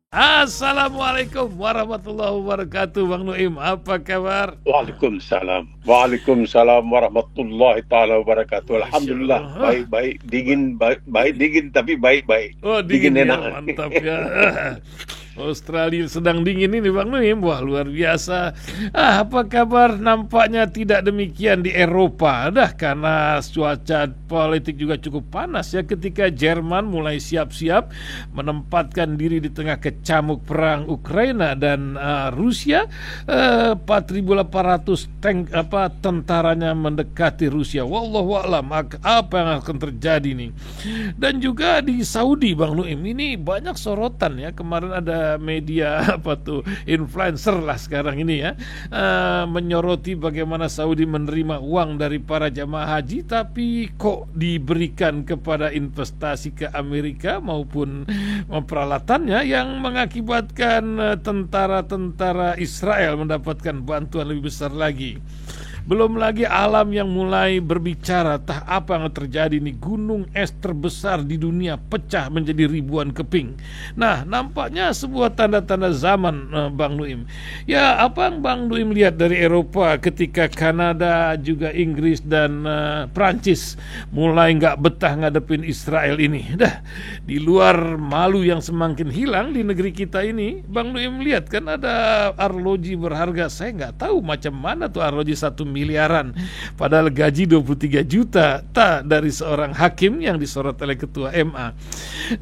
Assalamualaikum warahmatullahi wabarakatuh, Bang Nuim. Apa kabar? Waalaikumsalam. Waalaikumsalam warahmatullahi taala wabarakatuh. Masya Alhamdulillah, Allah. baik-baik, dingin, baik dingin tapi baik-baik. Oh, Dingin dingin ya, enak. mantap ya. Australia sedang dingin ini, Bang Nuim. Wah, luar biasa. Apa kabar? Nampaknya tidak demikian di Eropa. Dah, karena cuaca politik juga cukup panas ya ketika Jerman mulai siap-siap menempatkan diri di tengah kecamuk perang Ukraina dan Rusia. 4.800 tank tentaranya mendekati Rusia. Wallahu a'lam apa yang akan terjadi nih. Dan juga di Saudi, Bang Nuim, ini banyak sorotan ya. Kemarin ada media influencer lah sekarang ini ya, menyoroti bagaimana Saudi menerima uang dari para jamaah haji tapi kok diberikan kepada investasi ke Amerika maupun peralatannya yang mengakibatkan tentara-tentara Israel mendapatkan bantuan lebih besar lagi. Belum lagi alam yang mulai berbicara, tah apa yang terjadi nih, gunung es terbesar di dunia pecah menjadi ribuan keping. Nah, nampaknya sebuah tanda-tanda zaman, Bang Nuim. Ya, apa yang Bang Nuim lihat dari Eropa ketika Kanada, juga Inggris dan Prancis mulai nggak betah ngadepin Israel ini? Dah, di luar malu yang semakin hilang di negeri kita ini, Bang Nuim lihat kan ada arloji berharga, saya nggak tahu macam mana tuh arloji 1 miliaran, padahal gaji 23 juta tak dari seorang hakim yang disorot oleh ketua MA.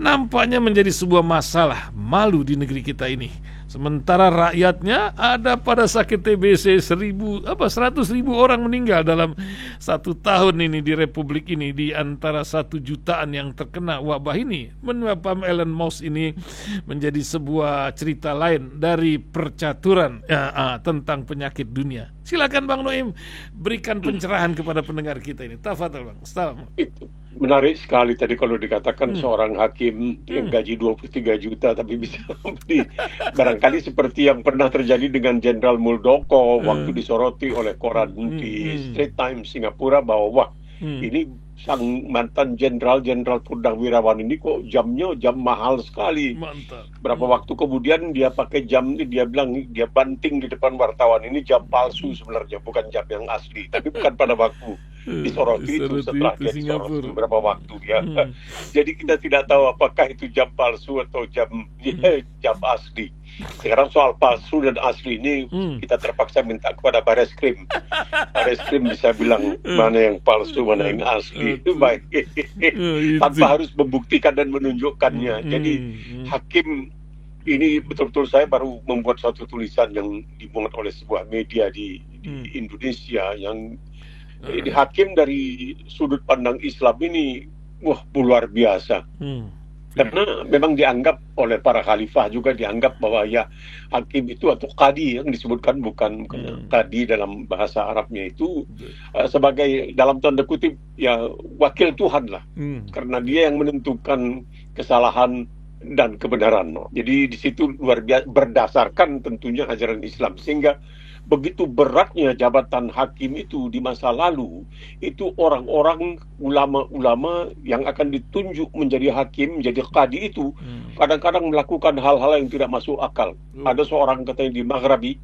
Nampaknya menjadi sebuah masalah malu di negeri kita ini. Sementara rakyatnya ada pada sakit TBC 100.000 orang meninggal dalam 1 tahun ini di Republik ini, di antara 1 jutaan yang terkena wabah ini. Menyebabkan Elon Musk ini menjadi sebuah cerita lain dari percaturan tentang penyakit dunia. Silakan Bang Noim berikan pencerahan kepada pendengar kita ini. Tafadhol Bang. Assalamualaikum. Itu menarik sekali tadi kalau dikatakan seorang hakim yang gaji 23 juta tapi bisa barangkali seperti yang pernah terjadi dengan Jenderal Muldoko waktu disoroti oleh koran di Straits Times Singapura bahwa wah, ini sang mantan jenderal Purnawirawan ini kok jamnya jam mahal sekali. Mantap. Berapa waktu kemudian dia pakai jam ini, dia bilang, dia banting di depan wartawan, ini jam palsu sebenarnya, bukan jam yang asli. Tapi bukan pada waktu disoroti itu, setelah dia disoroti beberapa waktu ya. Jadi kita tidak tahu apakah itu jam palsu atau jam asli. Sekarang soal palsu dan asli ini kita terpaksa minta kepada Bareskrim. Bareskrim bisa bilang mana yang palsu, mana yang asli. Itu baik. Tanpa harus membuktikan dan menunjukkannya. Jadi hakim ini betul-betul, saya baru membuat suatu tulisan yang dimuat oleh sebuah media di Indonesia yang ini hakim dari sudut pandang Islam ini wah luar biasa. Karena memang dianggap oleh para khalifah juga dianggap bahwa ya hakim itu atau qadi yang disebutkan bukan qadi dalam bahasa Arabnya itu sebagai dalam tanda kutip ya wakil Tuhan lah. Karena dia yang menentukan kesalahan dan kebenaran. Jadi di situ luar biasa berdasarkan tentunya ajaran Islam, sehingga begitu beratnya jabatan hakim itu di masa lalu, itu orang-orang ulama-ulama yang akan ditunjuk menjadi hakim, menjadi qadi itu kadang-kadang melakukan hal-hal yang tidak masuk akal. Ada seorang katanya di Maghrabi,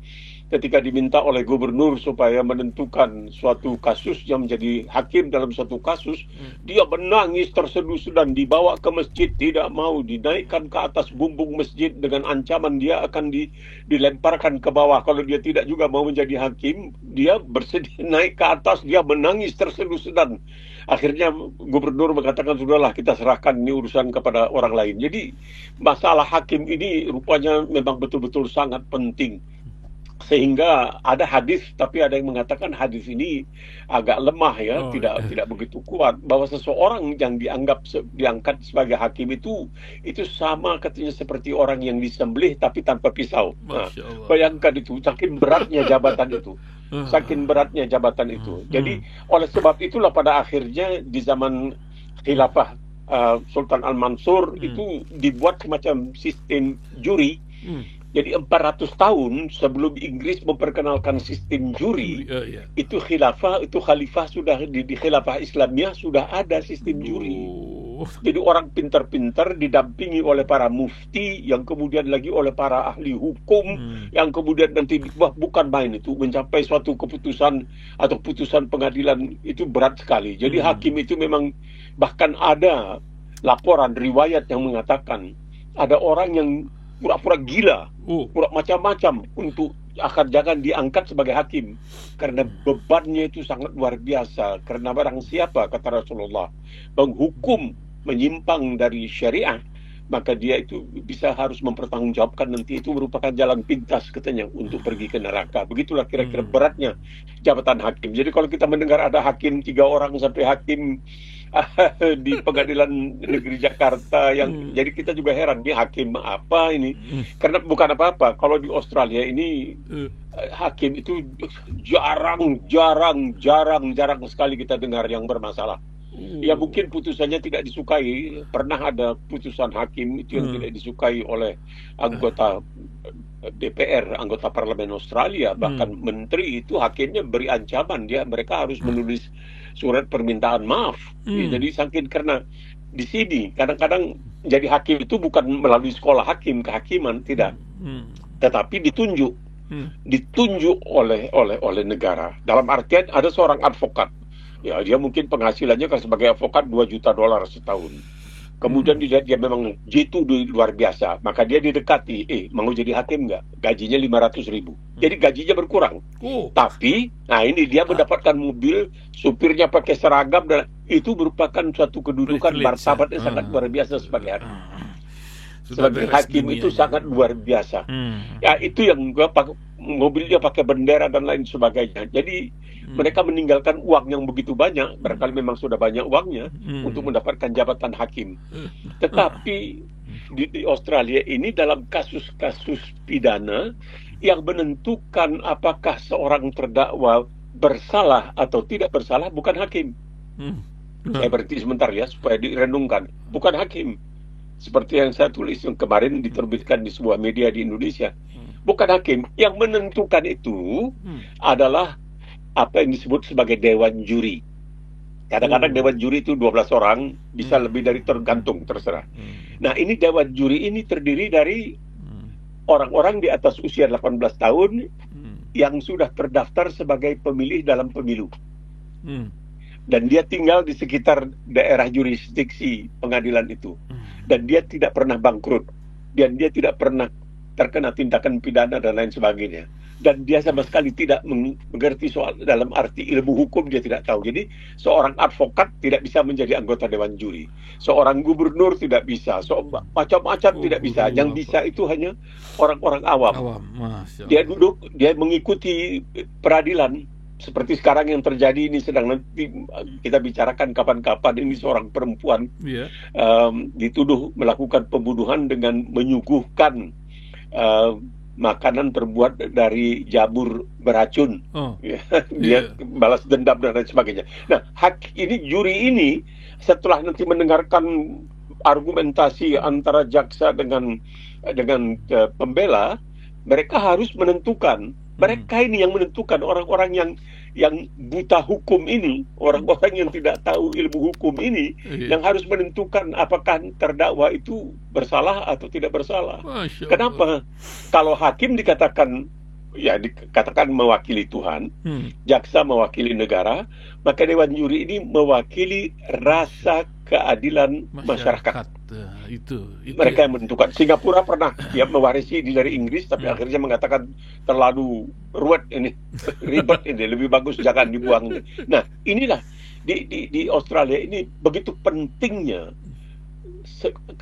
ketika diminta oleh gubernur supaya menentukan suatu kasus yang menjadi hakim dalam suatu kasus, dia menangis terseduh-seduh dan dibawa ke masjid, tidak mau dinaikkan ke atas bumbung masjid dengan ancaman dia akan dilemparkan ke bawah. Kalau dia tidak juga mau menjadi hakim, dia bersedia naik ke atas, dia menangis terseduh-seduh. Akhirnya gubernur mengatakan, sudahlah kita serahkan ini urusan kepada orang lain. Jadi masalah hakim ini rupanya memang betul-betul sangat penting. Sehingga ada hadis, tapi ada yang mengatakan hadis ini agak lemah ya, tidak begitu kuat, bahwa seseorang yang diangkat sebagai hakim itu sama katanya seperti orang yang disembelih tapi tanpa pisau. Nah, bayangkan itu, saking beratnya jabatan itu. Saking beratnya jabatan itu. Jadi oleh sebab itulah pada akhirnya di zaman khilafah Sultan Al-Mansur itu dibuat semacam sistem juri. Jadi 400 tahun sebelum Inggris memperkenalkan sistem juri, itu khalifah sudah di khilafah Islamiyah sudah ada sistem juri. Jadi orang pintar-pintar didampingi oleh para mufti, yang kemudian lagi oleh para ahli hukum, yang kemudian nanti bukan main itu, mencapai suatu keputusan atau putusan pengadilan itu berat sekali. Jadi hakim itu memang, bahkan ada laporan riwayat yang mengatakan ada orang yang pura-pura gila, pura macam-macam untuk jangan diangkat sebagai hakim, karena bebannya itu sangat luar biasa. Karena barang siapa, kata Rasulullah, menghukum menyimpang dari syariah, maka dia itu harus mempertanggungjawabkan, nanti itu merupakan jalan pintas katanya untuk pergi ke neraka. Begitulah kira-kira beratnya jabatan hakim. Jadi kalau kita mendengar ada hakim 3 orang sampai hakim di pengadilan negeri Jakarta yang jadi kita juga heran, dia hakim apa ini? Karena bukan apa-apa. Kalau di Australia ini hakim itu jarang sekali kita dengar yang bermasalah. Ya mungkin putusannya tidak disukai. Pernah ada putusan hakim itu yang tidak disukai oleh anggota DPR, anggota parlemen Australia, bahkan menteri itu hakimnya beri ancaman, mereka harus menulis surat permintaan maaf. Jadi saking, karena di sini kadang-kadang jadi hakim itu bukan melalui sekolah hakim, kehakiman, tidak, tetapi ditunjuk oleh negara. Dalam artian ada seorang advokat, ya dia mungkin penghasilannya kan sebagai advokat $2 juta setahun. Kemudian dia memang jitu luar biasa, maka dia didekati, mau jadi hakim nggak? Gajinya 500.000. Jadi gajinya berkurang. Tapi, nah ini dia mendapatkan mobil, supirnya pakai seragam, dan itu merupakan suatu kedudukan martabat yang sangat luar biasa sebagai hakim. Sebagai hakim itu sangat luar biasa. Ya itu yang mobilnya pakai bendera dan lain sebagainya. Jadi mereka meninggalkan uang yang begitu banyak, barangkali memang sudah banyak uangnya untuk mendapatkan jabatan hakim. Tetapi di Australia ini dalam kasus-kasus pidana yang menentukan apakah seorang terdakwa bersalah atau tidak bersalah bukan hakim. Saya berhenti sebentar ya supaya direnungkan. Bukan hakim. Seperti yang saya tulis yang kemarin diterbitkan di sebuah media di Indonesia. Bukan hakim. Yang menentukan itu adalah apa yang disebut sebagai dewan juri. Kadang-kadang dewan juri itu 12 orang, bisa lebih dari, terserah. Nah, ini dewan juri ini terdiri dari orang-orang di atas usia 18 tahun yang sudah terdaftar sebagai pemilih dalam pemilu. Dan dia tinggal di sekitar daerah jurisdiksi pengadilan itu. Dan dia tidak pernah bangkrut. Dan dia tidak pernah terkena tindakan pidana dan lain sebagainya. Dan dia sama sekali tidak mengerti soal dalam arti ilmu hukum, dia tidak tahu. Jadi seorang advokat tidak bisa menjadi anggota dewan juri. Seorang gubernur tidak bisa. Macam-macam tidak bisa. Yang bisa itu hanya orang-orang awam. Dia duduk, dia mengikuti peradilan. Seperti sekarang yang terjadi ini, sedang nanti kita bicarakan kapan-kapan, ini seorang perempuan dituduh melakukan pembunuhan dengan menyuguhkan makanan terbuat dari jamur beracun. Dia balas dendam dan lain sebagainya. Nah, juri ini setelah nanti mendengarkan argumentasi antara jaksa dengan pembela, mereka harus menentukan. Mereka ini yang menentukan, orang-orang yang buta hukum ini, orang-orang yang tidak tahu ilmu hukum ini, yang harus menentukan apakah terdakwa itu bersalah atau tidak bersalah. Kenapa? Kalau hakim dikatakan mewakili Tuhan, jaksa mewakili negara, maka dewan juri ini mewakili rasa keadilan masyarakat. Itu mereka yang menentukan. Singapura pernah mewarisi dari Inggris, tapi akhirnya mengatakan terlalu ruwet ini, ribet ini, lebih bagus jangan dibuang. Nah, inilah di Australia ini begitu pentingnya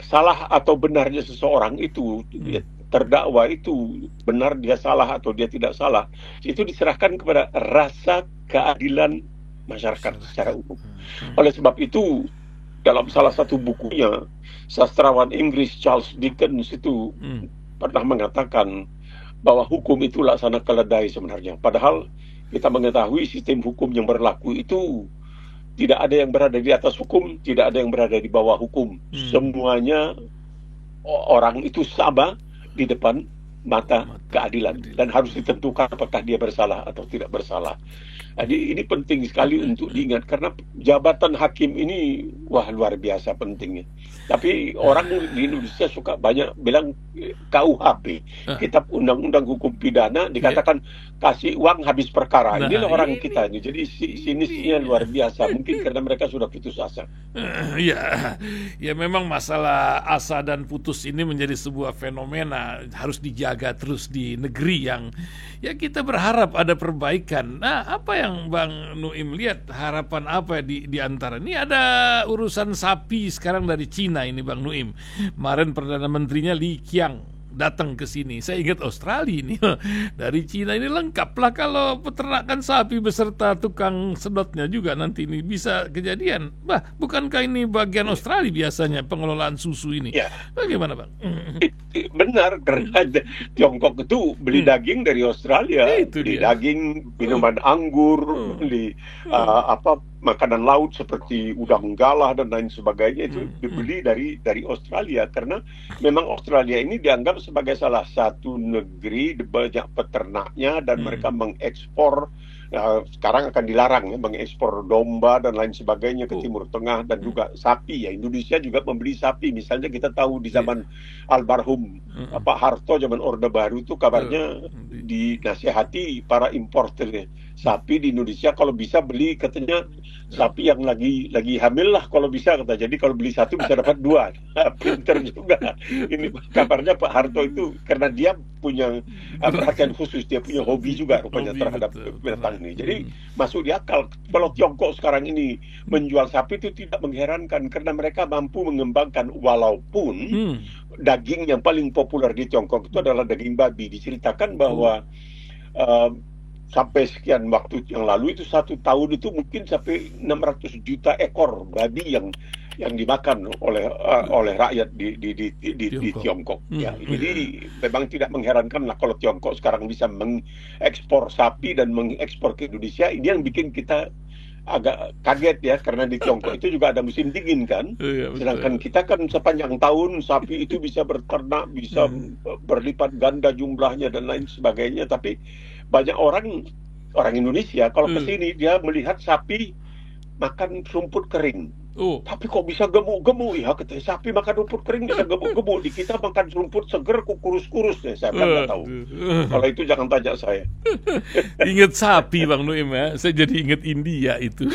salah atau benarnya seseorang itu, terdakwa itu benar dia salah atau dia tidak salah, itu diserahkan kepada rasa keadilan masyarakat secara umum. Oleh sebab itu, dalam salah satu bukunya, sastrawan Inggris Charles Dickens itu pernah mengatakan bahwa hukum itu laksana keledai sebenarnya. Padahal kita mengetahui sistem hukum yang berlaku itu tidak ada yang berada di atas hukum, tidak ada yang berada di bawah hukum. Semuanya orang itu sama di depan mata keadilan dan harus ditentukan apakah dia bersalah atau tidak bersalah. Jadi ini penting sekali untuk diingat karena jabatan hakim ini luar biasa pentingnya. Tapi orang di Indonesia suka banyak bilang KUHP, Kitab Undang-Undang Hukum Pidana, dikatakan kasih uang habis perkara. Inilah orang kita ini. Jadi sinisnya luar biasa. Mungkin karena mereka sudah putus asa. Ya memang masalah asa dan putus ini menjadi sebuah fenomena harus dijaga terus di negeri yang ya kita berharap ada perbaikan. Nah, apa yang Bang Nuim lihat, harapan apa di antara ini? Ada urusan sapi sekarang dari Cina ini Bang Nuim. Kemarin Perdana Menterinya Li Qiang datang ke sini. Saya ingat Australia ini dari Cina ini lengkap lah kalau peternakan sapi beserta tukang sedotnya juga nanti ini bisa kejadian. Bukankah ini bagian Australia biasanya pengelolaan susu ini? Bagaimana Bang? Benar, karena Tiongkok itu beli daging dari Australia, beli daging, minuman anggur, beli makanan laut seperti udang galah dan lain sebagainya itu dibeli dari Australia karena memang Australia ini dianggap sebagai salah satu negeri banyak peternaknya dan mereka mengekspor. Sekarang akan dilarang mengekspor domba dan lain sebagainya ke Timur Tengah dan juga sapi ya. Indonesia juga membeli sapi. Misalnya kita tahu di zaman almarhum Pak Harto zaman Orde Baru itu kabarnya dinasihati para importer sapi di Indonesia kalau bisa beli katanya sapi yang lagi hamil lah kalau bisa kata. Jadi kalau beli satu bisa dapat dua. Pinter juga. Ini kabarnya Pak Harto itu karena dia punya perhatian khusus, dia punya hobi juga rupanya terhadap binatang ini. Jadi masuk di akal kalau Tiongkok sekarang ini menjual sapi itu tidak mengherankan karena mereka mampu mengembangkan walaupun daging yang paling populer di Tiongkok itu adalah daging babi. Diceritakan bahwa sampai sekian waktu yang lalu itu 1 tahun itu mungkin sampai 600 juta ekor babi yang dimakan oleh rakyat di Tiongkok. Ya, jadi memang tidak mengherankan lah kalau Tiongkok sekarang bisa mengekspor sapi dan mengekspor ke Indonesia. Ini yang bikin kita agak kaget ya karena di Tiongkok itu juga ada musim dingin kan. Sedangkan kita kan sepanjang tahun sapi itu bisa berternak, bisa berlipat ganda jumlahnya dan lain sebagainya. Tapi banyak orang Indonesia kalau ke sini dia melihat sapi makan rumput kering. Tapi kok bisa gemuk-gemuk ya katanya, sapi makan rumput kering bisa gemuk-gemuk, di kita makan rumput seger kok kurus-kurus ya. Saya nggak tahu. Kalau itu jangan tanya saya. Ingat sapi Bang Nuim ya, saya jadi ingat India itu.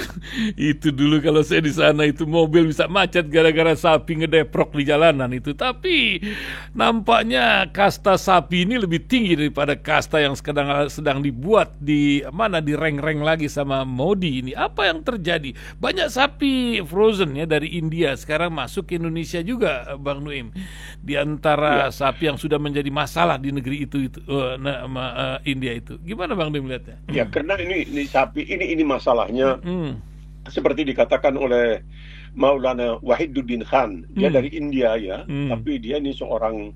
Itu dulu kalau saya di sana itu mobil bisa macet gara-gara sapi ngedeprok di jalanan itu. Tapi nampaknya kasta sapi ini lebih tinggi daripada kasta yang sedang dibuat di reng-reng lagi sama Modi ini. Apa yang terjadi? Banyak sapi frozen ya dari India sekarang masuk ke Indonesia juga Bang Nuim. Di antara sapi yang sudah menjadi masalah di negeri itu India itu. Gimana Bang Nuim melihatnya? Ya karena ini sapi ini masalahnya seperti dikatakan oleh Maulana Wahiduddin Khan. Dia dari India ya, tapi dia ini seorang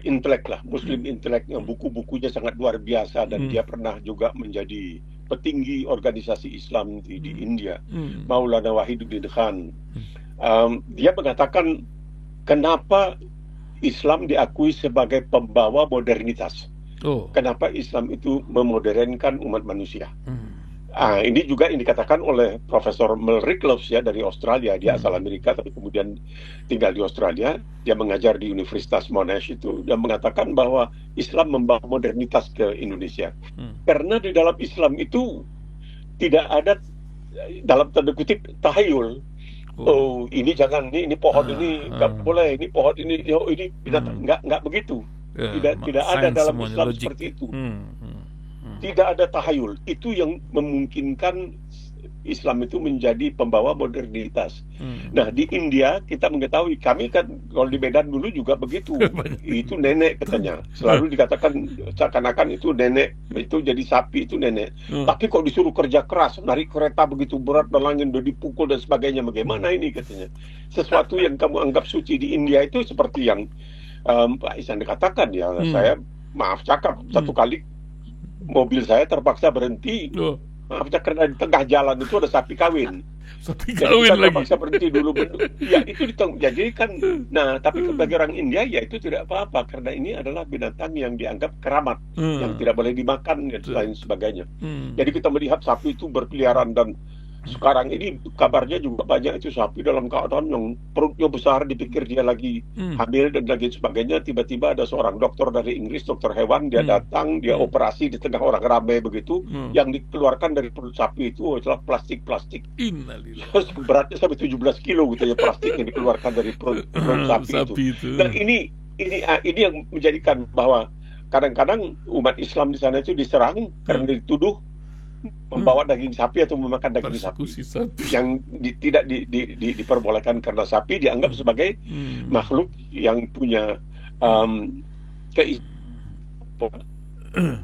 intelek lah, Muslim intelek yang buku-bukunya sangat luar biasa dan dia pernah juga menjadi petinggi organisasi Islam di India, Maulana Wahiduddin Khan. Dia mengatakan kenapa Islam diakui sebagai pembawa modernitas. Kenapa Islam itu memodernkan umat manusia. Ini juga yang dikatakan oleh Profesor Mel Ricklows ya dari Australia. Dia asal Amerika tapi kemudian tinggal di Australia. Dia mengajar di Universitas Monash itu dan mengatakan bahwa Islam membawa modernitas ke Indonesia. Karena di dalam Islam itu tidak ada dalam tanda kutip tahayul. Ini jangan, ini pohon ini nggak boleh, ini pohon ini binatang, nggak begitu. Tidak ada dalam Islam logic. Seperti itu. Tidak ada tahayul. Itu yang memungkinkan Islam itu menjadi pembawa modernitas. Nah di India kita mengetahui, kami kan kalau di Medan dulu juga begitu. Itu nenek katanya. Selalu dikatakan seakan-akan itu nenek, itu jadi sapi itu nenek. Tapi kok disuruh kerja keras, narik kereta begitu berat dan langit udah dipukul dan sebagainya. Bagaimana ini katanya? Sesuatu yang kamu anggap suci di India itu seperti yang Pak Ihsan dikatakan ya. Saya maaf cakap satu kali mobil saya terpaksa berhenti Maafnya karena di tengah jalan itu ada sapi kawin. Sapi Jadi kawin kita lagi. terpaksa berhenti dulu. Ya itu jadi kan. Nah, tapi bagi orang India ya itu tidak apa-apa karena ini adalah binatang yang dianggap keramat, yang tidak boleh dimakan dan lain sebagainya. Jadi kita melihat sapi itu berkeliaran dan sekarang ini kabarnya juga banyak itu sapi dalam keadaan yang perutnya besar, dipikir dia lagi hamil dan lagi sebagainya. Tiba-tiba ada seorang dokter dari Inggris, dokter hewan, dia datang, dia operasi di tengah orang ramai begitu. Yang dikeluarkan dari perut sapi itu adalah plastik-plastik. Innalillah. Beratnya sampai 17 kilo gitu ya, plastik yang dikeluarkan dari perut sapi itu. Dan ini yang menjadikan bahwa kadang-kadang umat Islam di sana itu diserang karena dituduh membawa daging sapi atau memakan daging sapi yang tidak diperbolehkan karena sapi dianggap sebagai makhluk yang punya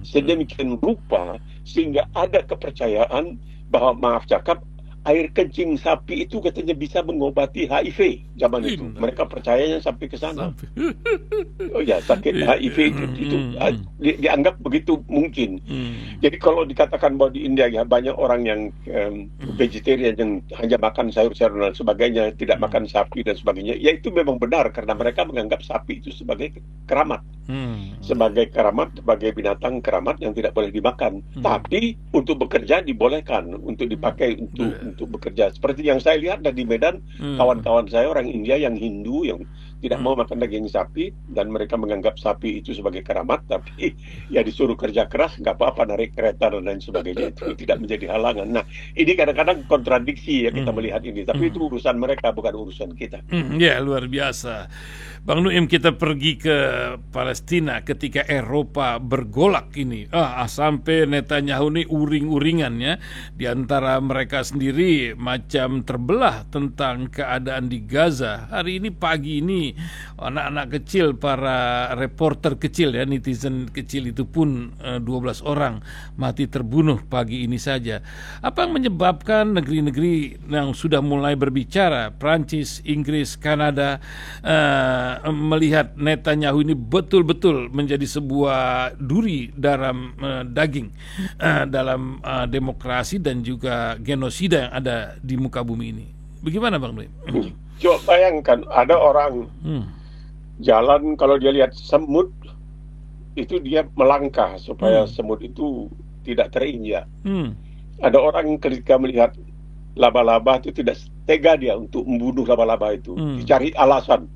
sedemikian rupa sehingga ada kepercayaan bahwa, maaf cakap, air kencing sapi itu katanya bisa mengobati HIV zaman itu. Mereka percayanya sampai ke sana. Oh ya, sakit HIV itu dianggap begitu mungkin. Jadi kalau dikatakan bahwa di India ya banyak orang yang vegetarian yang hanya makan sayur-sayur dan sebagainya, tidak makan sapi dan sebagainya, ya itu memang benar karena mereka menganggap sapi itu sebagai keramat. Sebagai keramat, sebagai binatang keramat yang tidak boleh dimakan. Tapi untuk bekerja dibolehkan, untuk dipakai untuk bekerja. Seperti yang saya lihat di Medan, kawan-kawan saya orang India yang Hindu yang tidak mau makan daging sapi dan mereka menganggap sapi itu sebagai keramat, tapi ya disuruh kerja keras, nggak apa-apa narik kereta dan lain sebagainya, itu tidak menjadi halangan. Nah, ini kadang-kadang kontradiksi ya kita melihat ini, tapi itu urusan mereka, bukan urusan kita. Ya, luar biasa. Bang Nuim, kita pergi ke Palestina ketika Eropa bergolak ini. Sampai Netanyahu ini uring-uringan ya. Di antara mereka sendiri macam terbelah tentang keadaan di Gaza. Hari ini pagi ini anak-anak kecil, para reporter kecil ya, netizen kecil itu pun 12 orang mati terbunuh pagi ini saja. Apa yang menyebabkan negeri-negeri yang sudah mulai berbicara, Prancis, Inggris, Kanada, melihat Netanyahu ini betul-betul menjadi sebuah duri dalam daging dalam demokrasi dan juga genosida yang ada di muka bumi ini? Bagaimana Bang Nuim? Coba bayangkan ada orang jalan, kalau dia lihat semut itu dia melangkah supaya semut itu tidak terinjak. Ada orang ketika melihat laba-laba itu tidak tega dia untuk membunuh laba-laba itu. Dicari alasan.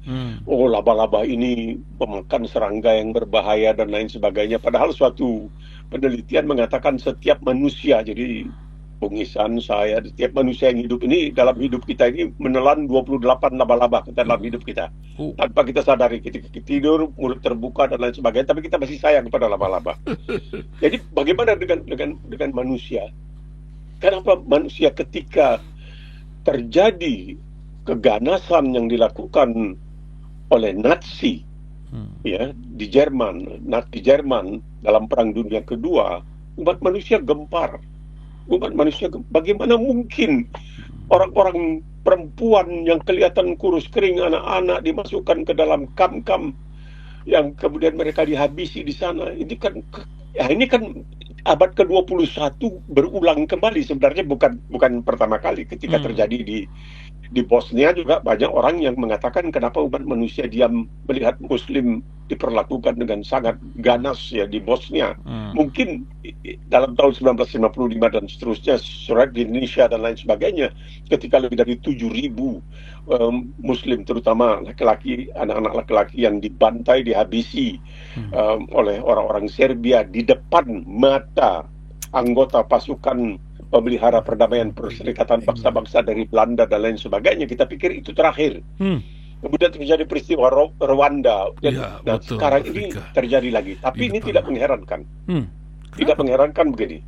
Oh, laba-laba ini pemakan serangga yang berbahaya dan lain sebagainya. Padahal suatu penelitian mengatakan setiap manusia, jadi pengisan saya, setiap manusia yang hidup ini, dalam hidup kita ini menelan 28 laba-laba dalam hidup kita. Tanpa kita sadari, ketika kita tidur, mulut terbuka dan lain sebagainya, tapi kita masih sayang kepada laba-laba. Jadi bagaimana dengan manusia? Kenapa manusia ketika terjadi keganasan yang dilakukan oleh Nazi ya di Jerman dalam Perang Dunia Kedua, umat manusia gempar. Bagaimana mungkin orang-orang perempuan yang kelihatan kurus kering, anak-anak dimasukkan ke dalam kam-kam yang kemudian mereka dihabisi di sana. Ini kan abad ke-21 berulang kembali. Sebenarnya bukan pertama kali. Ketika terjadi di Bosnia juga banyak orang yang mengatakan kenapa umat manusia diam melihat Muslim diperlakukan dengan sangat ganas ya di Bosnia. Mungkin dalam tahun 1955 dan seterusnya, surat di Indonesia dan lain sebagainya, ketika lebih dari 7.000 Muslim, terutama laki-laki, anak-anak laki-laki yang dibantai, dihabisi oleh orang-orang Serbia di depan mata anggota pasukan pemelihara perdamaian Perserikatan Bangsa-Bangsa dari Belanda dan lain sebagainya. Kita pikir itu terakhir. Kemudian terjadi peristiwa Rwanda dan sekarang ini terjadi lagi. Tapi ini tidak mengherankan. Tidak mengherankan begini.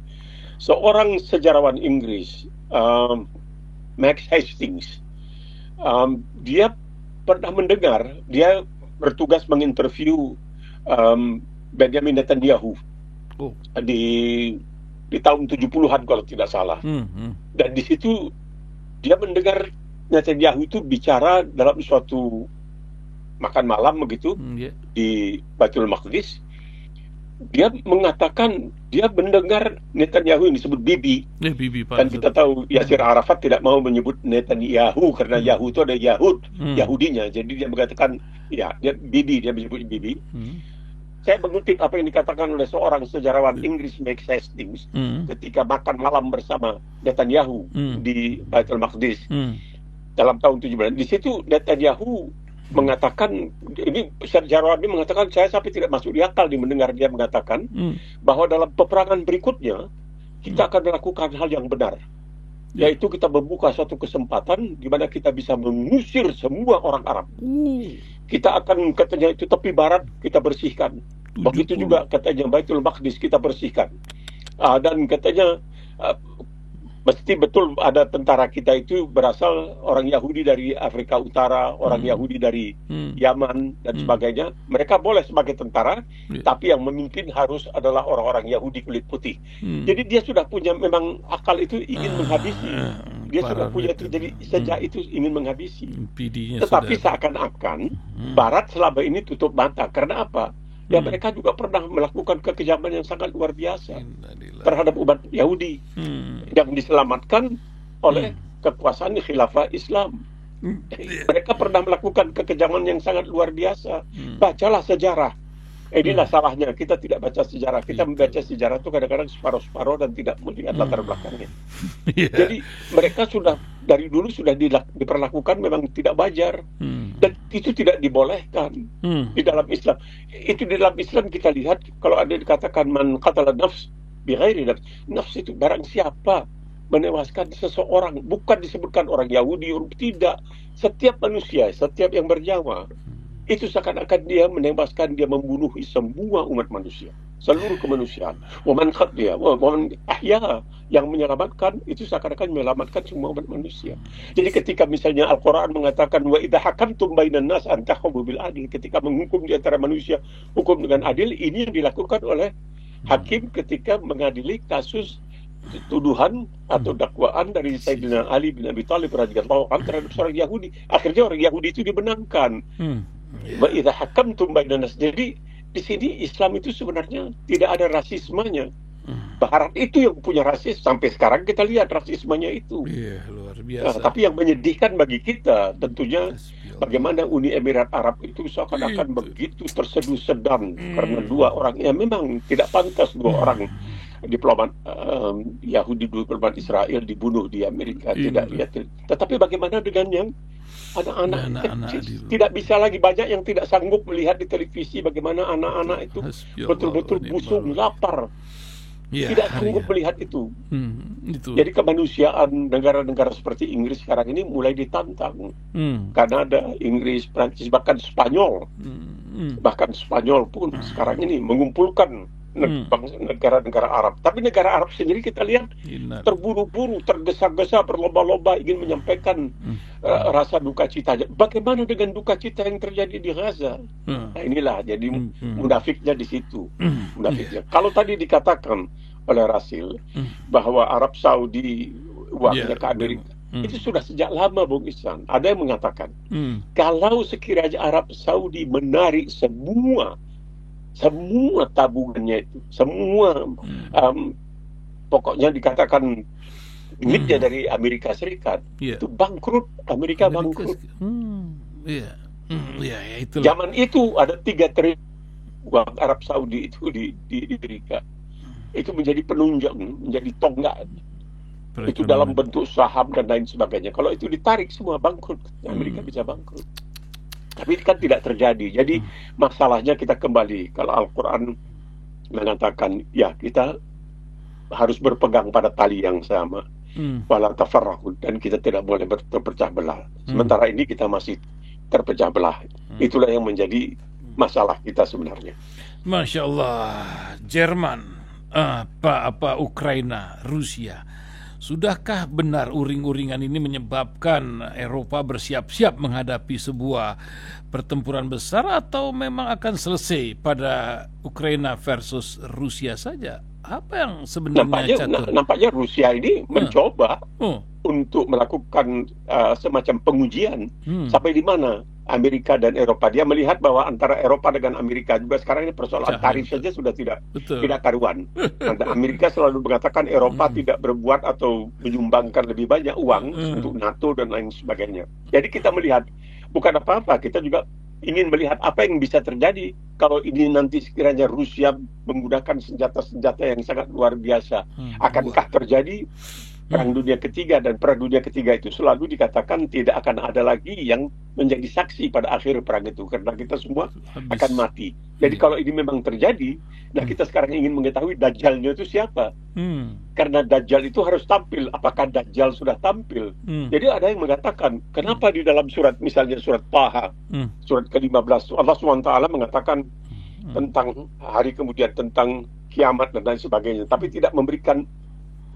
Seorang sejarawan Inggris, Max Hastings, dia pernah mendengar, dia bertugas menginterview Benjamin Netanyahu di tahun 70-an kalau tidak salah. Dan di situ dia mendengar Netanyahu itu bicara dalam suatu makan malam begitu di Baitul Maqdis. Dia mengatakan Dia mendengar Netanyahu yang disebut Bibi. Bibi, Dan kita tahu Yasir Arafat tidak mau menyebut Netanyahu karena Yahu itu ada Yahudinya. Jadi dia mengatakan, ya, dia Bibi, dia menyebut Bibi. Saya mengutip apa yang dikatakan oleh seorang sejarawan Inggris, Mike Hastings, ketika makan malam bersama Netanyahu di Baitul Maqdis dalam tahun 17. Di situ Netanyahu mengatakan, ini sejarawan ini mengatakan, saya sampai tidak masuk di akal mendengar dia mengatakan bahwa dalam peperangan berikutnya kita akan melakukan hal yang benar, yaitu kita membuka suatu kesempatan di mana kita bisa mengusir semua orang Arab. Kita akan, katanya, itu tepi barat kita bersihkan. Begitu juga katanya Baitul Maqdis kita bersihkan. Dan katanya mesti betul ada tentara kita itu berasal orang Yahudi dari Afrika Utara, orang Yahudi dari Yaman dan sebagainya. Mereka boleh sebagai tentara, tapi yang memimpin harus adalah orang-orang Yahudi kulit putih. Jadi dia sudah punya, memang akal itu ingin menghabisi. Dia sudah punya itu, jadi sejak itu ingin menghabisi. Tetapi seakan-akan Barat selama ini tutup mata. Karena apa? Ya mereka juga pernah melakukan kekejaman yang sangat luar biasa terhadap umat Yahudi yang diselamatkan oleh kekuasaan khilafah Islam. Mereka pernah melakukan kekejaman yang sangat luar biasa. Bacalah sejarah. Inilah salahnya, kita tidak baca sejarah. Kita membaca sejarah itu kadang-kadang separuh-separuh dan tidak melihat latar belakangnya. Jadi mereka sudah dari dulu sudah diperlakukan memang tidak wajar, dan itu tidak dibolehkan di dalam Islam. Itu di dalam Islam kita lihat, kalau ada dikatakan man qatala nafs bighairi nafs, nafs itu barang siapa menewaskan seseorang, bukan disebutkan orang Yahudi, tidak, setiap manusia, setiap yang bernyawa, itu seakan-akan dia menewaskan, dia membunuh semua umat manusia, seluruh kemanusiaan. Waman khadya, waman ahya, yang menyelamatkan itu seakan-akan menyelamatkan semua umat manusia. Jadi ketika misalnya Al-Quran mengatakan wa idza hakamtum bainan nas an tahkumu bil adil, ketika menghukum di antara manusia, hukum dengan adil, ini yang dilakukan oleh hakim ketika mengadili kasus tuduhan atau dakwaan dari Sayyidina Ali bin Abi Thalib radhiyallahu anhu terhadap seorang Yahudi. Akhirnya orang Yahudi itu dibenangkan. Wa idza hakamtum bainan nas. Jadi di sini Islam itu sebenarnya tidak ada rasismenya. Barat itu yang punya rasis, sampai sekarang kita lihat rasismenya itu. Luar biasa. Tapi yang menyedihkan bagi kita tentunya bagaimana Uni Emirat Arab itu seakan-akan begitu terseduh-sedan karena dua orang yang memang tidak pantas, dua orang diplomat Yahudi, diplomat Israel dibunuh di Amerika. Tetapi bagaimana dengan yang anak-anak kecil? Tidak bisa lagi, banyak yang tidak sanggup melihat di televisi bagaimana anak-anak itu betul-betul busung, lapar. Tidak sanggup melihat itu. Jadi kemanusiaan negara-negara seperti Inggris sekarang ini mulai ditantang. Kanada, Inggris, Prancis, bahkan Spanyol. Bahkan Spanyol pun sekarang ini mengumpulkan negara-negara Arab. Tapi negara Arab sendiri kita lihat terburu-buru, tergesa-gesa, berlomba-lomba ingin menyampaikan rasa duka citanya. Bagaimana dengan duka cita yang terjadi di Gaza? Nah inilah jadi munafiknya di situ. Munafiknya. Kalau tadi dikatakan oleh Rasil bahwa Arab Saudi uangnya ke Amerika, itu sudah sejak lama, Bung Ihsan. Ada yang mengatakan kalau sekiranya Arab Saudi menarik semua tabungannya itu, semua pokoknya dikatakan duitnya dari Amerika Serikat, itu bangkrut, Amerika bangkrut. Zaman itu ada 3 triliun uang Arab Saudi itu diberikan. Itu menjadi penunjang, menjadi tonggak. Itu dalam bentuk saham dan lain sebagainya. Kalau itu ditarik semua bangkrut, Amerika bisa bangkrut. Tapi kan tidak terjadi. Jadi masalahnya kita kembali, kalau Al-Quran mengatakan ya kita harus berpegang pada tali yang sama, wala tafarraqu, dan kita tidak boleh terpecah belah. Sementara ini kita masih terpecah belah. Itulah yang menjadi masalah kita sebenarnya. Masya Allah. Jerman, Ukraina, Rusia. Sudahkah benar uring-uringan ini menyebabkan Eropa bersiap-siap menghadapi sebuah pertempuran besar, atau memang akan selesai pada Ukraina versus Rusia saja? Apa yang sebenarnya nampaknya Rusia ini mencoba untuk melakukan semacam pengujian sampai di mana Amerika dan Eropa. Dia melihat bahwa antara Eropa dengan Amerika juga sekarang ini persoalan tarif saja sudah tidak karuan. Nah, Amerika selalu mengatakan Eropa tidak berbuat atau menyumbangkan lebih banyak uang untuk NATO dan lain sebagainya. Jadi kita melihat bukan apa-apa, kita juga ingin melihat apa yang bisa terjadi kalau ini nanti sekiranya Rusia menggunakan senjata-senjata yang sangat luar biasa. Akankah terjadi Perang Dunia Ketiga? Dan Perang Dunia Ketiga itu selalu dikatakan tidak akan ada lagi yang menjadi saksi pada akhir perang itu, karena kita semua akan mati. Jadi kalau ini memang terjadi, nah kita sekarang ingin mengetahui Dajjalnya itu siapa. Karena Dajjal itu harus tampil. Apakah Dajjal sudah tampil? Jadi ada yang mengatakan, kenapa di dalam surat, misalnya surat Taha, surat ke-15, Allah SWT mengatakan tentang hari kemudian, tentang kiamat dan lain sebagainya, tapi tidak memberikan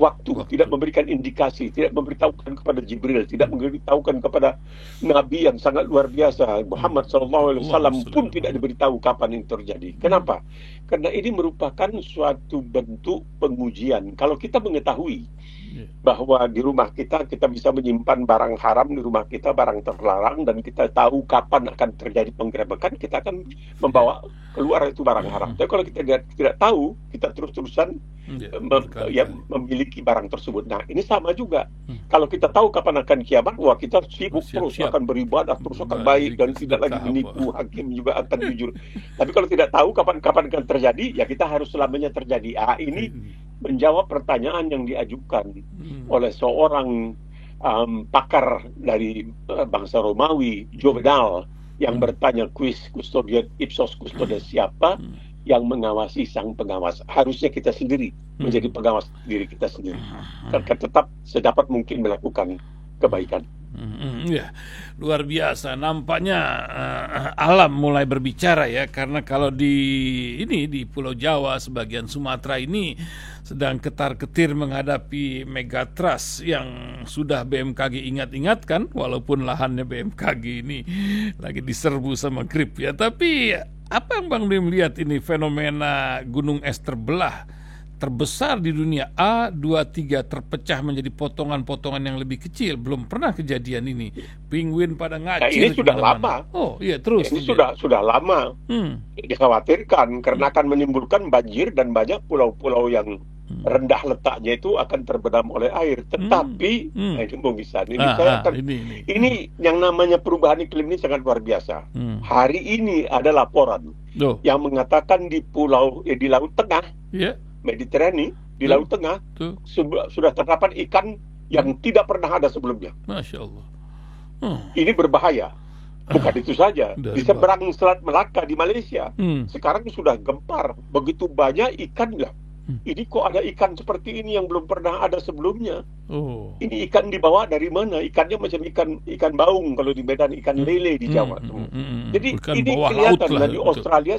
waktu, tidak memberikan indikasi, tidak memberitahukan kepada Jibril, tidak memberitahukan kepada Nabi yang sangat luar biasa Muhammad SAW pun tidak diberitahu kapan ini terjadi. Kenapa? Karena ini merupakan suatu bentuk pengujian. Kalau kita mengetahui bahwa di rumah kita bisa menyimpan barang haram di rumah kita, barang terlarang, dan kita tahu kapan akan terjadi penggerebekan, kita akan membawa keluar itu barang haram. Tapi kalau kita tidak tahu, kita terus-terusan memiliki barang tersebut. Nah, ini sama juga. Kalau kita tahu kapan akan kiamat, wah kita sibuk terus akan beribadah, terus akan baik dan tidak lagi menipu, hakim juga akan jujur. Tapi kalau tidak tahu kapan akan terjadi, ya kita harus selamanya terjadi. Ini menjawab pertanyaan yang diajukan oleh seorang pakar dari bangsa Romawi, Juvenal, yang bertanya, quis custodiet ipsos custodes, siapa yang mengawasi sang pengawas? Harusnya kita sendiri menjadi pengawas diri kita sendiri, dan tetap sedapat mungkin melakukan kebaikan. Ya, luar biasa. Nampaknya alam mulai berbicara ya, karena kalau di Pulau Jawa, sebagian Sumatera ini sedang ketar-ketir menghadapi megatrust yang sudah BMKG ingat-ingatkan, walaupun lahannya BMKG ini lagi diserbu sama grip ya. Tapi apa yang Bang Dim lihat ini fenomena gunung es terbelah terbesar di dunia, A23 terpecah menjadi potongan-potongan yang lebih kecil. Belum pernah kejadian ini. Penguin pada ngacir. Nah, ini sudah lama. Oh iya, terus. Ini sudah lama dikhawatirkan karena akan menimbulkan banjir, dan banyak pulau-pulau yang rendah letaknya itu akan terbenam oleh air. Tetapi ini Bung Gisan, ini yang namanya perubahan iklim ini sangat luar biasa. Hari ini ada laporan yang mengatakan di Laut Tengah, Mediterania, di Laut Tengah sudah terdapat ikan yang tidak pernah ada sebelumnya. Masya Allah. Ini berbahaya. Bukan itu saja, di seberang Selat Melaka di Malaysia sekarang sudah gempar. Begitu banyak ikan lah. Ini kok ada ikan seperti ini yang belum pernah ada sebelumnya. Ini ikan dibawa dari mana? Ikannya macam ikan baung kalau di Medan, ikan lele di Jawa. Jadi bukan ini kelihatan di Australia.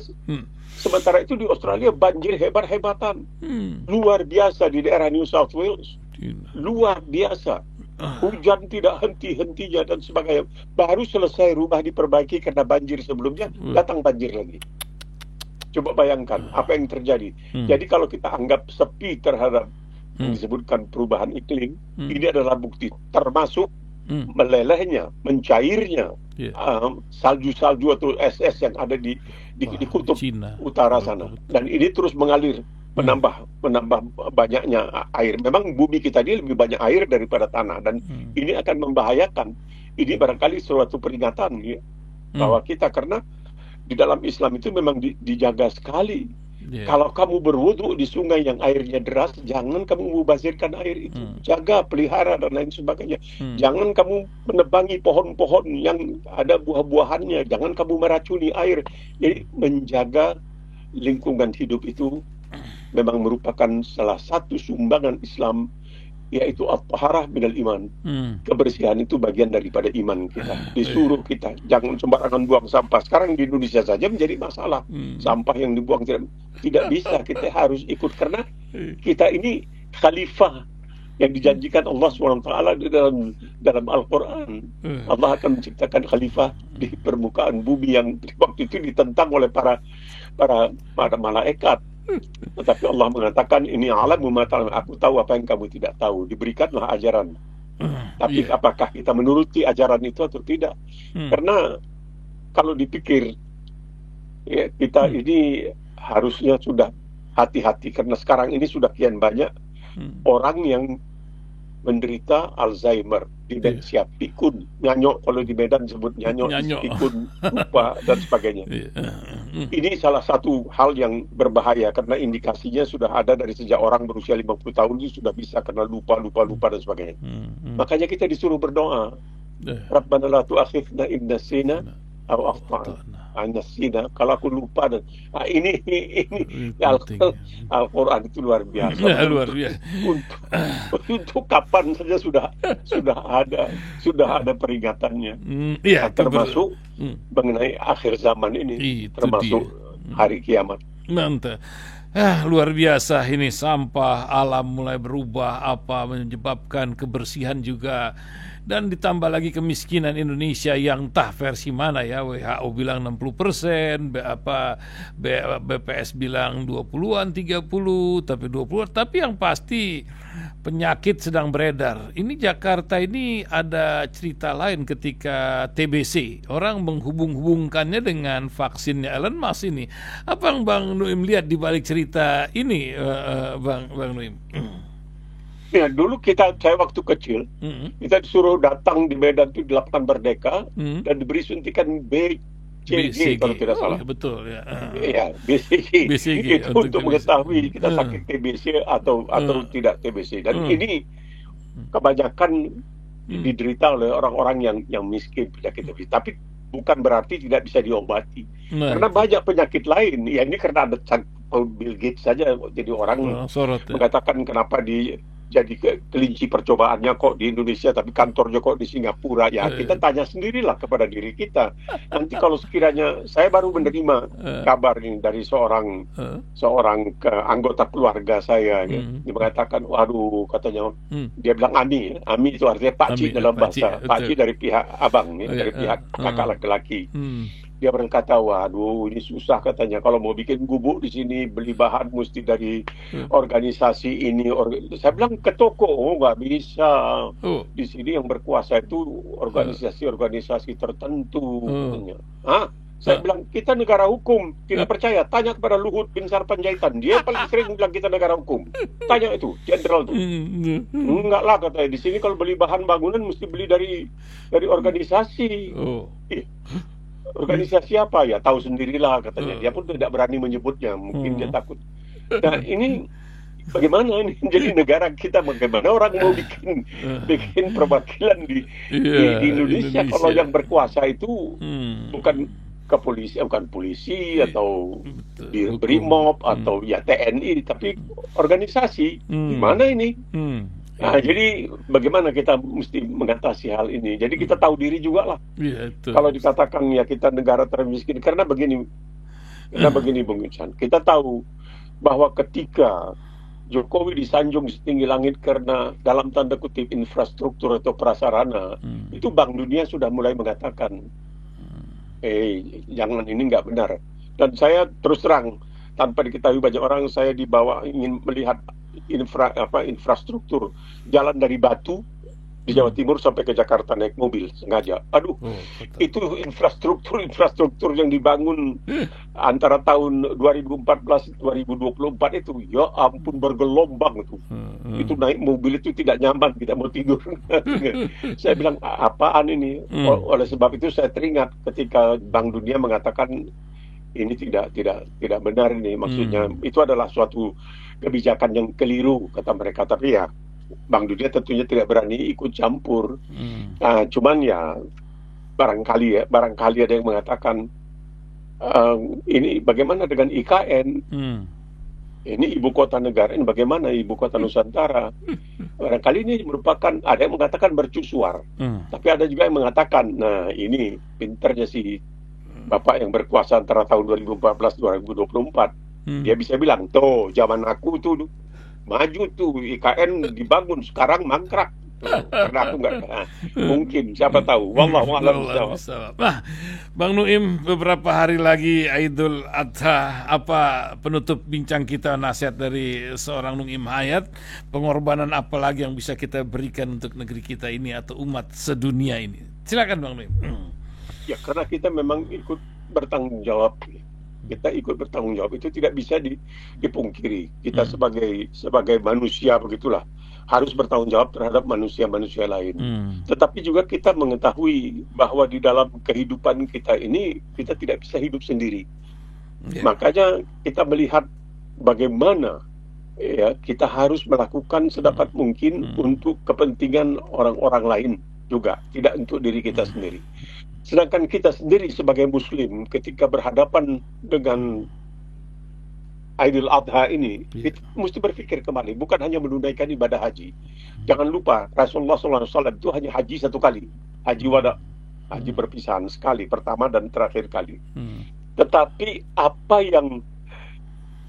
Sementara itu di Australia banjir hebat-hebatan, luar biasa di daerah New South Wales, luar biasa. Hujan tidak henti-hentinya dan sebagainya. Baru selesai rumah diperbaiki karena banjir sebelumnya, datang banjir lagi. Coba bayangkan apa yang terjadi. Jadi kalau kita anggap sepi terhadap yang disebutkan perubahan iklim, ini adalah bukti, termasuk melelehnya, mencairnya salju-salju atau es-es yang ada di kutub Cina, utara sana. Dan ini terus mengalir, menambah banyaknya air. Memang bumi kita ini lebih banyak air daripada tanah, dan ini akan membahayakan. Ini barangkali suatu peringatan ya, bahwa kita, karena di dalam Islam itu memang dijaga sekali. Kalau kamu berwudu di sungai yang airnya deras, jangan kamu mubazirkan air itu. Jaga, pelihara dan lain sebagainya. Jangan kamu menebangi pohon-pohon yang ada buah-buahannya. Jangan kamu meracuni air. Jadi menjaga lingkungan hidup itu memang merupakan salah satu sumbangan Islam, yaitu at-taharah minal iman. Kebersihan itu bagian daripada iman kita. Disuruh kita jangan sembarangan buang sampah. Sekarang di Indonesia saja menjadi masalah. Sampah yang dibuang tidak bisa. Kita harus ikut, karena kita ini khalifah yang dijanjikan Allah SWT di dalam Al-Quran. Allah akan menciptakan khalifah di permukaan bumi yang waktu itu ditentang oleh para malaikat. Tetapi Allah mengatakan, ini alamu ma ta'lamun, aku tahu apa yang kamu tidak tahu. Diberikanlah ajaran. Tapi apakah kita menuruti ajaran itu atau tidak? Karena kalau dipikir ya, kita ini harusnya sudah hati-hati karena sekarang ini sudah kian banyak orang yang menderita Alzheimer, demensia, pikun, nyanyok, kalau di Medan sebut nyanyok. Pikun, lupa, dan sebagainya. Ini salah satu hal yang berbahaya karena indikasinya sudah ada dari sejak orang berusia 50 tahun itu sudah bisa karena lupa dan sebagainya. Makanya kita disuruh berdoa. Rabbana la tu'akhidna in nasina aw akhtana. Nasina, kalau aku lupa dan ini Al-Quran itu luar biasa. Luar biasa. Untuk kapan saja sudah ada peringatannya. Termasuk mengenai akhir zaman ini, termasuk hari kiamat. Mantap. Luar biasa ini, sampah alam mulai berubah, menyebabkan kebersihan juga. Dan ditambah lagi kemiskinan Indonesia yang entah versi mana ya, WHO bilang 60%, BPS bilang 20-an, 30, tapi 20, tapi yang pasti penyakit sedang beredar. Ini Jakarta ini ada cerita lain ketika TBC. Orang menghubung-hubungkannya dengan vaksinnya Elon Musk ini. Apa yang Bang Nuim lihat di balik cerita ini, Bang Nuim? Ya, dulu saya waktu kecil, kita disuruh datang di Medan itu di Lapangan Merdeka dan diberi suntikan BCG kalau tidak salah. Betul ya. Iya, BCG. Itu untuk mengetahui kita sakit TBC atau tidak TBC. Dan ini kebanyakan diderita oleh orang-orang yang miskin penyakit TBC. Tapi bukan berarti tidak bisa diobati. Karena banyak penyakit lain. Ya ini karena ada Bill Gates saja jadi orang mengatakan kenapa jadi kelinci percobaannya kok di Indonesia tapi kantornya kok di Singapura. Ya kita tanya sendirilah kepada diri kita. Nanti kalau sekiranya saya baru menerima kabar ini dari seorang anggota keluarga saya dia mengatakan, waduh, katanya dia bilang Ami itu artinya pakcik dalam bahasa pakcik dari pihak abang dari pihak kakak laki-laki. Dia berkata, waduh, ini susah katanya. Kalau mau bikin gubuk di sini, beli bahan mesti dari organisasi ini. Saya bilang ke toko, nggak bisa. Di sini yang berkuasa itu organisasi-organisasi tertentu. Saya bilang, kita negara hukum. Tidak percaya, tanya kepada Luhut bin Sarpanjaitan. Dia paling sering bilang kita negara hukum. Tanya itu, jenderal itu. Enggak lah katanya. Di sini kalau beli bahan bangunan mesti beli dari organisasi. Organisasi apa ya? Tahu sendirilah katanya. Dia pun tidak berani menyebutnya. Mungkin dia takut. Nah ini bagaimana ini jadi negara kita? Bagaimana orang mau bikin perwakilan di Indonesia kalau yang berkuasa itu bukan bukan polisi atau BRIMOB atau ya TNI, tapi organisasi. Gimana ini? Nah, jadi bagaimana kita mesti mengatasi hal ini? Jadi kita tahu diri juga lah. Kalau dikatakan ya kita negara termiskin, karena begini Bung Ican, kita tahu bahwa ketika Jokowi disanjung setinggi langit karena dalam tanda kutip infrastruktur atau prasarana, itu Bank Dunia sudah mulai mengatakan, jangan, ini nggak benar. Dan saya terus terang, tanpa diketahui banyak orang, saya dibawa ingin melihat infrastruktur jalan dari Batu di Jawa Timur sampai ke Jakarta naik mobil sengaja. Itu infrastruktur yang dibangun antara tahun 2014-2024 itu, ya ampun, bergelombang itu. Itu naik mobil itu tidak nyaman, kita mau tidur. Saya bilang, apaan ini? Oleh sebab itu saya teringat ketika Bank Dunia mengatakan ini tidak benar ini, maksudnya itu adalah suatu kebijakan yang keliru kata mereka, tapi ya Bank Dunia tentunya tidak berani ikut campur. Nah, cuman ya barangkali ada yang mengatakan ini bagaimana dengan IKN? Ini ibu kota negara, ini bagaimana ibu kota Nusantara? Barangkali ini merupakan, ada yang mengatakan mercusuar, tapi ada juga yang mengatakan, nah ini pinternya si Bapak yang berkuasa antara tahun 2014-2024. Dia bisa bilang, tuh zaman aku tuh maju tuh IKN dibangun, sekarang mangkrak. Karena aku nggak mungkin, siapa tahu. Wallahu a'lam bishawab. Nah, Bang Nuim, beberapa hari lagi Idul Adha, apa penutup bincang kita, nasihat dari seorang Nuim Hayat, pengorbanan apa lagi yang bisa kita berikan untuk negeri kita ini atau umat sedunia ini? Silakan Bang Nuim. Ya, karena kita memang ikut bertanggung jawab. Kita ikut bertanggung jawab, itu tidak bisa dipungkiri. Kita sebagai manusia begitulah, harus bertanggung jawab terhadap manusia-manusia lain. Tetapi juga kita mengetahui bahwa di dalam kehidupan kita ini, kita tidak bisa hidup sendiri. Makanya kita melihat bagaimana ya kita harus melakukan sedapat mungkin untuk kepentingan orang-orang lain juga, tidak untuk diri kita sendiri. Sedangkan kita sendiri sebagai Muslim ketika berhadapan dengan Idul Adha ini, kita mesti berpikir kembali, bukan hanya menunaikan ibadah haji. Jangan lupa Rasulullah SAW itu hanya haji satu kali, haji wada, haji perpisahan sekali, pertama dan terakhir kali. Tetapi apa yang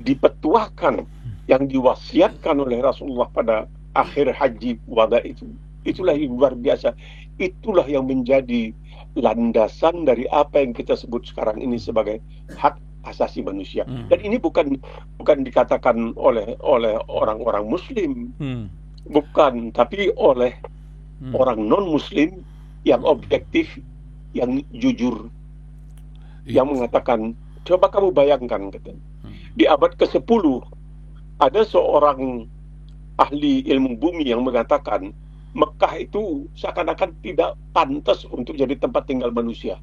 dipetuahkan, yang diwasiatkan oleh Rasulullah pada akhir haji wada itu, itulah yang luar biasa. Itulah yang menjadi landasan dari apa yang kita sebut sekarang ini sebagai hak asasi manusia. Dan ini bukan dikatakan oleh orang-orang Muslim, bukan, tapi oleh orang non-Muslim yang objektif, yang jujur, yang mengatakan, coba kamu bayangkan, di abad ke-10 ada seorang ahli ilmu bumi yang mengatakan Mekah itu seakan-akan tidak pantas untuk jadi tempat tinggal manusia.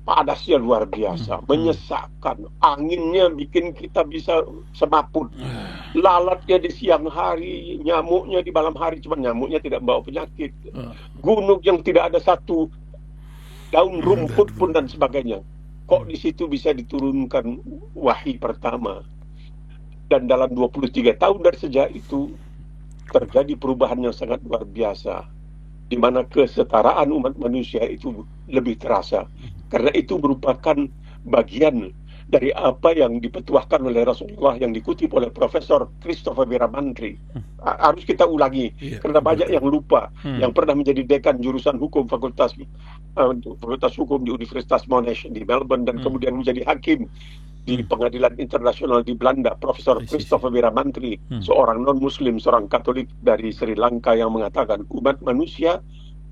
Panasnya luar biasa, menyesakkan, anginnya bikin kita bisa semaput, lalatnya di siang hari, nyamuknya di malam hari, cuma nyamuknya tidak membawa penyakit, gunung yang tidak ada satu daun rumput pun dan sebagainya. Kok di situ bisa diturunkan wahyu pertama? Dan dalam 23 tahun dari sejak itu terjadi perubahan yang sangat luar biasa, di mana kesetaraan umat manusia itu lebih terasa. Karena itu merupakan bagian dari apa yang dipetuahkan oleh Rasulullah, yang dikutip oleh Profesor Christopher Wiramantri. Harus kita ulangi, karena banyak yang lupa, yang pernah menjadi dekan jurusan hukum Fakultas Hukum di Universitas Monash di Melbourne, dan kemudian menjadi hakim di Pengadilan Internasional di Belanda, Profesor Christopher Wiramantri, seorang non-Muslim, seorang Katolik dari Sri Lanka, yang mengatakan umat manusia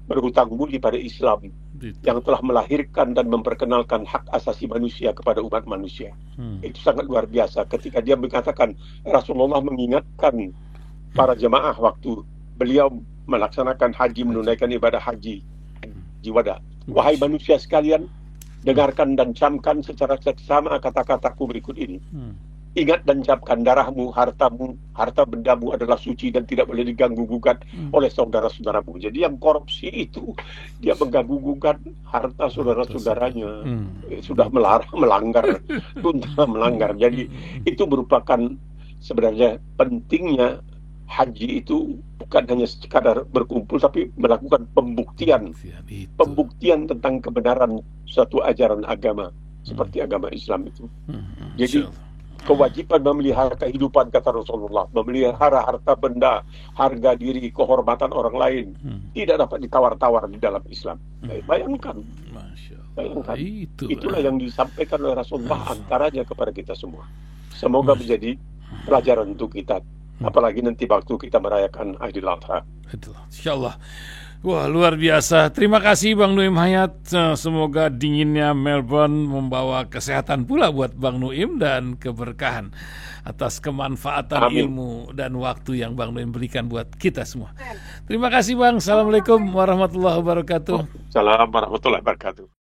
berhutang budi pada Islam yang telah melahirkan dan memperkenalkan hak asasi manusia kepada umat manusia. Itu sangat luar biasa ketika dia mengatakan, Rasulullah mengingatkan para jemaah waktu beliau melaksanakan haji, menunaikan ibadah haji wada, wahai manusia sekalian, dengarkan dan camkan secara seksama kata-kataku berikut ini. Ingat dan camkan, darahmu, hartamu, harta bendamu adalah suci dan tidak boleh diganggu-gugat oleh saudara-saudaramu. Jadi yang korupsi itu, dia mengganggu-gugat harta saudara-saudaranya. Sudah melanggar, tuntas melanggar. Jadi itu merupakan sebenarnya pentingnya haji itu bukan hanya sekadar berkumpul, tapi melakukan pembuktian tentang kebenaran suatu ajaran agama seperti agama Islam itu. Jadi kewajiban memelihara kehidupan, kata Rasulullah, memelihara harta benda, harga diri, kehormatan orang lain, tidak dapat ditawar-tawar di dalam Islam. Bayangkan, itulah yang disampaikan oleh Rasulullah antaranya kepada kita semua. Semoga menjadi pelajaran untuk kita, apalagi nanti waktu kita merayakan Idul Adha. Insyaallah. Wah, luar biasa. Terima kasih Bang Nuim Hayat. Semoga dinginnya Melbourne membawa kesehatan pula buat Bang Nuim dan keberkahan atas kemanfaatan ilmu dan waktu yang Bang Nuim berikan buat kita semua. Terima kasih Bang. Assalamualaikum warahmatullahi wabarakatuh. Assalamualaikum warahmatullahi wabarakatuh.